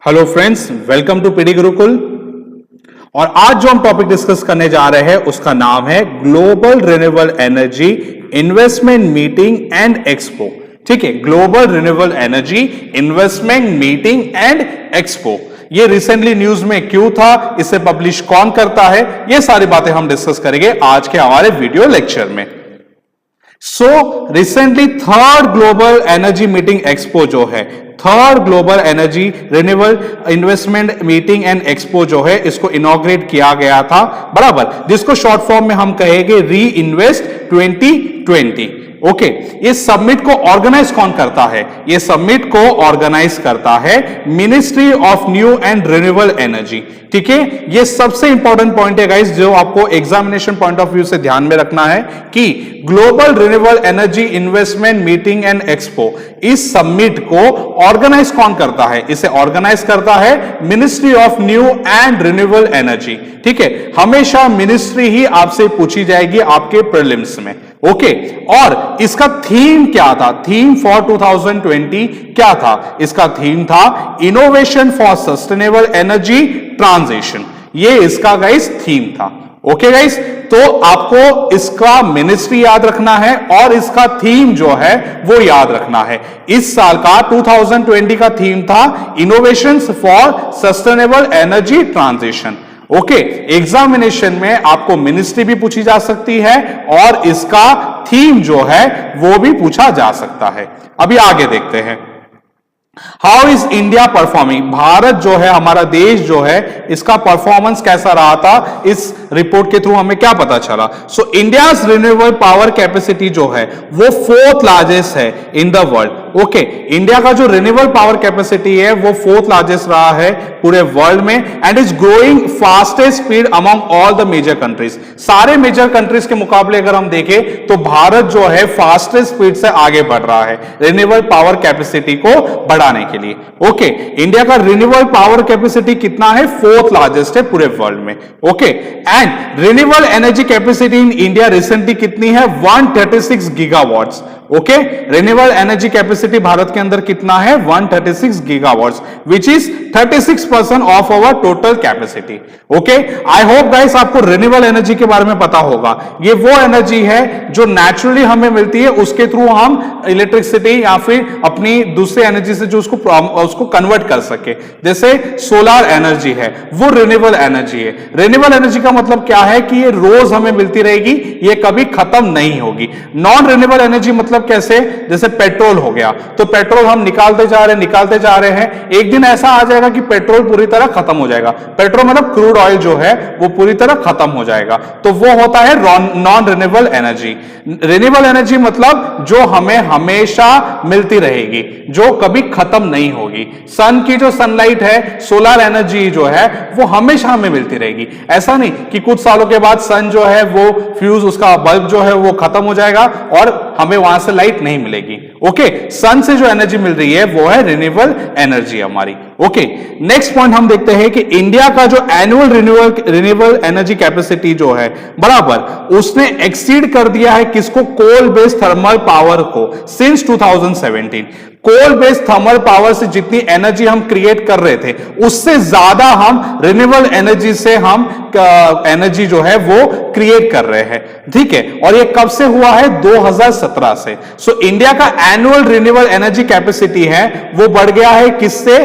Hello friends, welcome to PD Gurukul. और आज जो हम टॉपिक डिस्कस करने जा रहे हैं उसका नाम है global renewable energy investment meeting and expo. ठीक है, global renewable energy investment meeting and expo. ये रिसेंटली न्यूज में क्यों था, इसे पब्लिश कौन करता है, ये सारी बातें हम डिस्कस करेंगे आज के हमारे वीडियो लेक्चर में। Recently third global energy meeting expo जो है, third global energy renewable investment meeting and expo जो है, इसको इनॉग्रेट किया गया था, बराबर, जिसको शॉर्ट फॉर्म में हम कहेंगे री इन्वेस्ट 2020। ओके, ये समिट को ऑर्गेनाइज कौन करता है? ये समिट को ऑर्गेनाइज करता है ministry of new and renewable energy. ठीक है, ये सबसे इंपॉर्टेंट पॉइंट है गाइस, जो आपको एग्जामिनेशन पॉइंट ऑफ व्यू से ध्यान में रखना है कि global renewable energy investment meeting and expo, इस समिट को ऑर्गेनाइज कौन करता है? इसे ऑर्गेनाइज करता है ministry of new and renewable energy. ठीक है, हमेशा मिनिस्ट्री ही आपसे पूछी जाएगी आपके प्रीलिम्स में। ओके, और इसका थीम क्या था? थीम फॉर 2020 क्या था? इसका थीम था innovation for sustainable energy transition. ये इसका गाइस थीम था। ओके गाइस, तो आपको इसका मिनिस्ट्री याद रखना है और इसका थीम जो है वो याद रखना है। इस साल का 2020 का थीम था innovations for sustainable energy transition. Okay, examination में आपको मिनिस्ट्री भी पूछी जा सकती है और इसका थीम जो है वो भी पूछा जा सकता है। अभी आगे देखते हैं, how is India performing. Bharat जो है, हमारा देश जो है, इसका परफॉर्मेंस कैसा रहा था? इस रिपोर्ट के थ्रू हमें क्या पता चला? सो इंडियाज रिन्यूएबल पावर कैपेसिटी जो है वो फोर्थ लार्जेस्ट है in the world. Okay, India का जो रिन्यूएबल पावर कैपेसिटी है वो फोर्थ लार्जेस्ट रहा है पूरे वर्ल्ड में and is growing fastest speed among all the major countries. सारे मेजर कंट्रीज के मुकाबले अगर हम देखें तो भारत जो है फास्टेस्ट स्पीड से आगे बढ़ रहा है रिन्यूएबल पावर कैपेसिटी को बढ़ाने के लिए। ओके, इंडिया का रिन्यूएबल पावर कैपेसिटी कितना है? फोर्थ लार्जेस्ट है पूरे वर्ल्ड में। Okay, and renewable energy capacity in India recently कितनी है? 136 gigawatts. Okay, renewable energy capacity Bharat के अंदर कितना है? 136 gigawatts, which is 36% of our total capacity. Okay, I hope guys आपको रिन्यूएबल एनर्जी के बारे में पता होगा। ये वो एनर्जी है जो नेचुरली हमें मिलती है, उसके थ्रू हम इलेक्ट्रिसिटी या फिर अपनी दूसरी एनर्जी से जो उसको कन्वर्ट कर सके। जैसे सोलर एनर्जी है, वो रिन्यूएबल एनर्जी है। रिन्यूएबल एनर्जी का मतलब क्या है कि ये रोज हमें मिलती रहेगी, ये कभी खत्म नहीं होगी। नॉन रिन्यूएबल एनर्जी मतलब कैसे? जैसे पेट्रोल हो गया, तो पेट्रोल हम निकालते जा रहे हैं, एक दिन ऐसा आ जाएगा कि पेट्रोल पूरी तरह खत्म हो जाएगा। पेट्रोल मतलब क्रूड ऑयल जो है वो पूरी तरह खत्म हो जाएगा, तो वो होता है non renewable energy. Renewable energy मतलब जो हमें हमेशा मिलती रहेगी, जो कभी खत्म नहीं होगी। सन की जो सनलाइट है, सोलर एनर्जी जो है, वो हमेशा हमें मिलती रहेगी। ऐसा नहीं कि कुछ सालों के बाद सन जो है वो फ्यूज, उसका बल्ब जो है वो खत्म हो जाएगा और हमें वहां से लाइट नहीं मिलेगी। ओके, सन से जो एनर्जी मिल रही है वो है रिन्यूएबल एनर्जी हमारी। ओके, नेक्स्ट पॉइंट हम देखते हैं कि इंडिया का जो एनुअल रिन्यूएबल एनर्जी कैपेसिटी जो है, बराबर, उसने एक्सीड कर दिया है किसको? कोल बेस्ड थर्मल पावर को since 2017। Coal based thermal power से जितनी एनर्जी हम क्रिएट कर रहे थे उससे ज्यादा हम रिन्यूएबल एनर्जी से हम एनर्जी जो है वो क्रिएट कर रहे हैं। ठीक है, और ये कब से हुआ है? 2017 से। सो इंडिया का एनुअल रिन्यूएबल एनर्जी कैपेसिटी है वो बढ़ गया है किससे?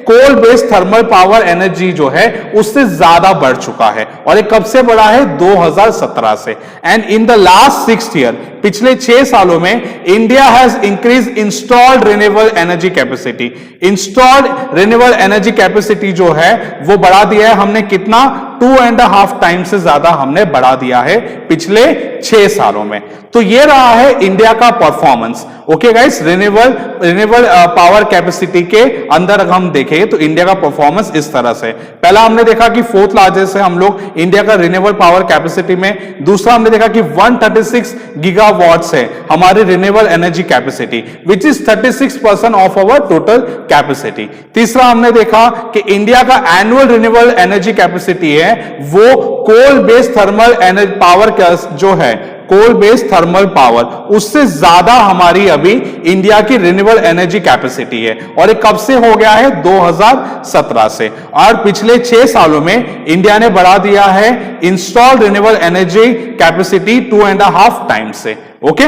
Coal based thermal power energy जो है उससे ज्यादा बढ़ चुका है। और ये कब से बढ़ा है? 2017 से। And in the last 6 year, पिछले 6 सालों में India has increase installed renewable energy capacity. Installed renewable energy capacity जो है वो बढ़ा दिया है हमने कितना? 2.5 टाइम से ज्यादा हमने बढ़ा दिया है पिछले 6 सालों में। तो ये रहा है इंडिया का performance. Okay guys, renewable power capacity के अंदर अगर हम देखें तो इंडिया का परफॉर्मेंस इस तरह से, पहला हमने देखा कि फोर्थ लार्जेस्ट है हम लोग इंडिया का रिन्यूएबल पावर कैपेसिटी में। दूसरा हमने देखा कि 136 गीगावाट्स है हमारी renewable energy capacity, which is 36% of our total capacity. तीसरा हमने देखा कि इंडिया का एनुअल रिन्यूएबल एनर्जी कैपेसिटी है वो coal based thermal energy power जो है कोल बेस्ड थर्मल पावर, उससे ज्यादा हमारी अभी इंडिया की रिन्यूएबल एनर्जी कैपेसिटी है। और ये कब से हो गया है? 2017 से। और पिछले 6 सालों में इंडिया ने बढ़ा दिया है installed renewable energy capacity 2.5 times से। ओके,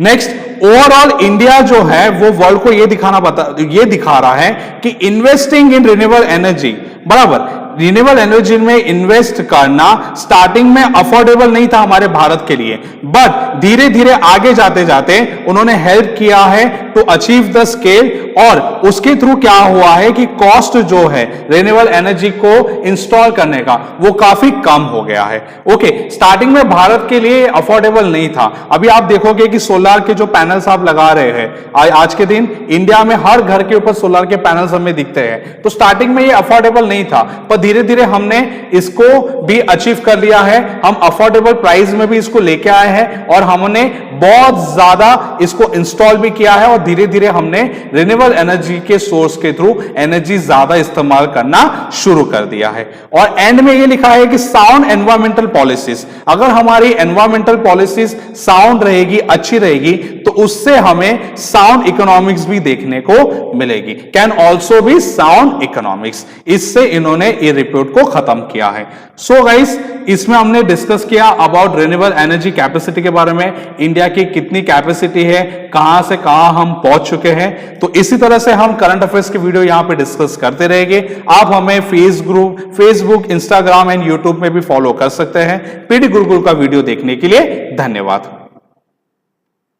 नेक्स्ट, ओवरऑल इंडिया जो है वो वर्ल्ड को ये दिखा रहा है कि इन्वेस्टिंग इन रिन्यूएबल एनर्जी, बराबर, रिन्यूएबल एनर्जी में इन्वेस्ट करना स्टार्टिंग में अफोर्डेबल नहीं था हमारे भारत के लिए, बट धीरे धीरे आगे जाते जाते उन्होंने हेल्प किया है टू अचीव द स्केल, और उसके थ्रू क्या हुआ है कि कॉस्ट जो है रिन्यूएबल एनर्जी को इंस्टॉल करने का वो काफी कम हो गया है। ओके, स्टार्टिंग में भारत के लिए अफोर्डेबल नहीं था। अभी आप देखोगे कि सोलर के जो पैनल्स आप लगा रहे हैं आज के दिन इंडिया में हर घर के ऊपर सोलर के पैनल्स हमें दिखते हैं। तो स्टार्टिंग में ये अफोर्डेबल नहीं था, पर धीरे धीरे हमने इसको भी अचीव कर लिया है। हम अफोर्डेबल प्राइस में भी इसको लेके आए हैं और हमने बहुत ज्यादा इसको इंस्टॉल भी किया है, और धीरे धीरे हमने रिन्यूएबल एनर्जी के सोर्स के थ्रू एनर्जी ज्यादा इस्तेमाल करना शुरू कर दिया है। और एंड में ये लिखा है कि साउंड एनवायरमेंटल पॉलिसीज, अगर हमारी एनवायरमेंटल पॉलिसीज साउंड रहेगी, अच्छी रहेगी, तो उससे हमें साउंड इकोनॉमिक्स भी देखने को मिलेगी, can also be sound economics. इससे इन्होंने ये रिपोर्ट को खत्म किया है। सो गाइस, इसमें हमने डिस्कस किया अबाउट रिन्यूएबल एनर्जी कैपेसिटी के बारे में, इंडिया की कितनी कैपेसिटी है, कहां से कहां हम पहुंच चुके हैं। तो इसी तरह से हम करंट अफेयर्स की वीडियो यहां पे डिस्कस करते रहेंगे। आप हमें फेसबुक, इंस्टाग्राम एंड यूट्यूब में भी फॉलो कर सकते हैं। पीडी गुरुकुल का वीडियो देखने के लिए धन्यवाद।